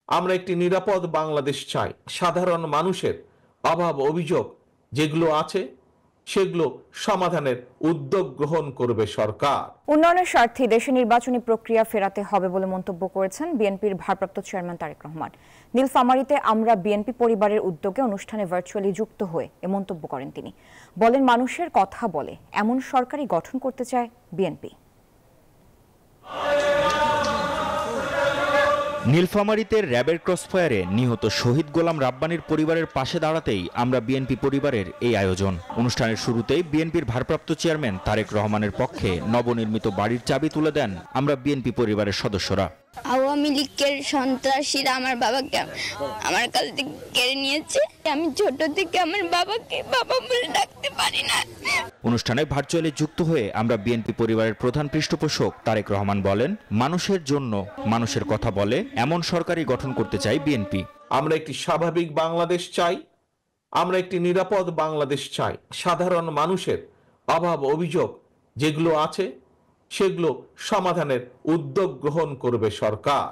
আমরা একটি নিরাপদ বাংলাদেশ চাই। সাধারণ মানুষের অভাব অভিযোগ যেগুলো আছে সেগুলো সমাধানের উদ্যোগ গ্রহণ করবে সরকার। উন্নয়নের স্বার্থে দেশে নির্বাচনী প্রক্রিয়া ফেরাতে হবে বলে মন্তব্য করেছেন বিএনপির ভারপ্রাপ্ত চেয়ারম্যান তারেক রহমান। নীলফামারীতে আমরা বিএনপি পরিবারের উদ্যোগে অনুষ্ঠানে ভার্চুয়ালি যুক্ত হয়ে এ মন্তব্য করেন তিনি। বলেন, মানুষের কথা বলে এমন সরকারই গঠন করতে চায় বিএনপি। নীলফামারীতে র্যাবের ক্রসফায়ারে নিহত শহীদ গোলাম রাব্বানীর পরিবারের পাশে দাঁড়াতেই আমরা বিএনপি পরিবারের এই আয়োজন। অনুষ্ঠানের শুরুতেই বিএনপির ভারপ্রাপ্ত চেয়ারম্যান তারেক রহমানের পক্ষে নবনির্মিত বাড়ির চাবি তুলে দেন আমরা বিএনপি পরিবারের সদস্যরা। আওয়ামী লীগের সন্ত্রাসীরা আমার বাবাকে আমার কাছ থেকে কেড়ে নিয়েছে। আমি ছোট থেকে আমার বাবাকে বাবা বলে ডাকতে পারি না। অনুষ্ঠানে ভার্চুয়ালি যুক্ত হয়ে আমরা বিএনপি পরিবারের প্রধান পৃষ্ঠপোষক তারেক রহমান বলেন, মানুষের জন্য মানুষের কথা বলে এমন সরকারই গঠন করতে চাই বিএনপি। আমরা একটি স্বাভাবিক বাংলাদেশ চাই, আমরা একটি নিরাপদ বাংলাদেশ চাই। সাধারণ মানুষের অভাব অভিযোগ যেগুলো আছে সেগুলো সমাধানের উদ্যোগ গ্রহণ করবে সরকার।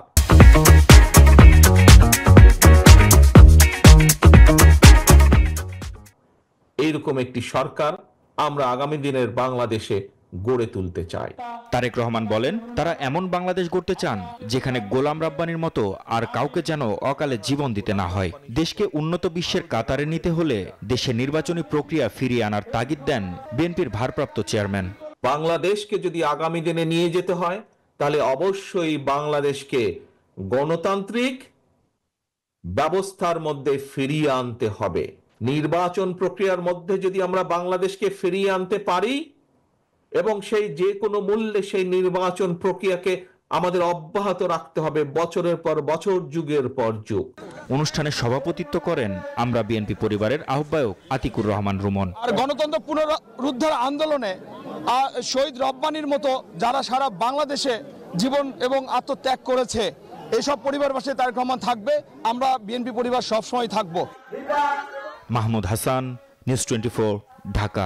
এইরকম একটি সরকার আমরা আগামী দিনের বাংলাদেশে গড়ে তুলতে চাই। তারেক রহমান বলেন, তারা এমন বাংলাদেশ গড়তে চান যেখানে গোলাম রাব্বানীর মতো আর কাউকে যেন অকালে জীবন দিতে না হয়। দেশকে উন্নত বিশ্বের কাতারে নিতে হলে দেশে নির্বাচনী প্রক্রিয়া ফিরিয়ে আনার তাগিদ দেন বিএনপির ভারপ্রাপ্ত চেয়ারম্যান। বাংলাদেশকে যদি আগামী দিনে নিয়ে যেতে হয় তাহলে অবশ্যই বাংলাদেশকে গণতান্ত্রিক ব্যবস্থার মধ্যে ফিরিয়ে আনতে হবে। নির্বাচন প্রক্রিয়ার মধ্যে যদি আমরা বাংলাদেশকে ফিরিয়ে আনতে পারি এবং সেই যে কোনো মূল্যে সেই নির্বাচন প্রক্রিয়াকে আমাদের অব্যাহত রাখতে হবে বছরের পর বছর, যুগের পর যুগ। অনুষ্ঠানে সভাপতিত্ব করেন আমরা বিএনপি পরিবারের আহ্বায়ক আতিকুর রহমান রুমন। আর গণতন্ত্র পুনরুদ্ধার আন্দোলনে শহীদ রব্বানীর মতো যারা সারা বাংলাদেশে জীবন এবং আত্মত্যাগ করেছে, এইসব পরিবার পাশে তারেক রহমান থাকবে। আমরা বিএনপি পরিবার সবসময় থাকবো। মাহমুদ হাসান, নিউজ 24, ঢাকা।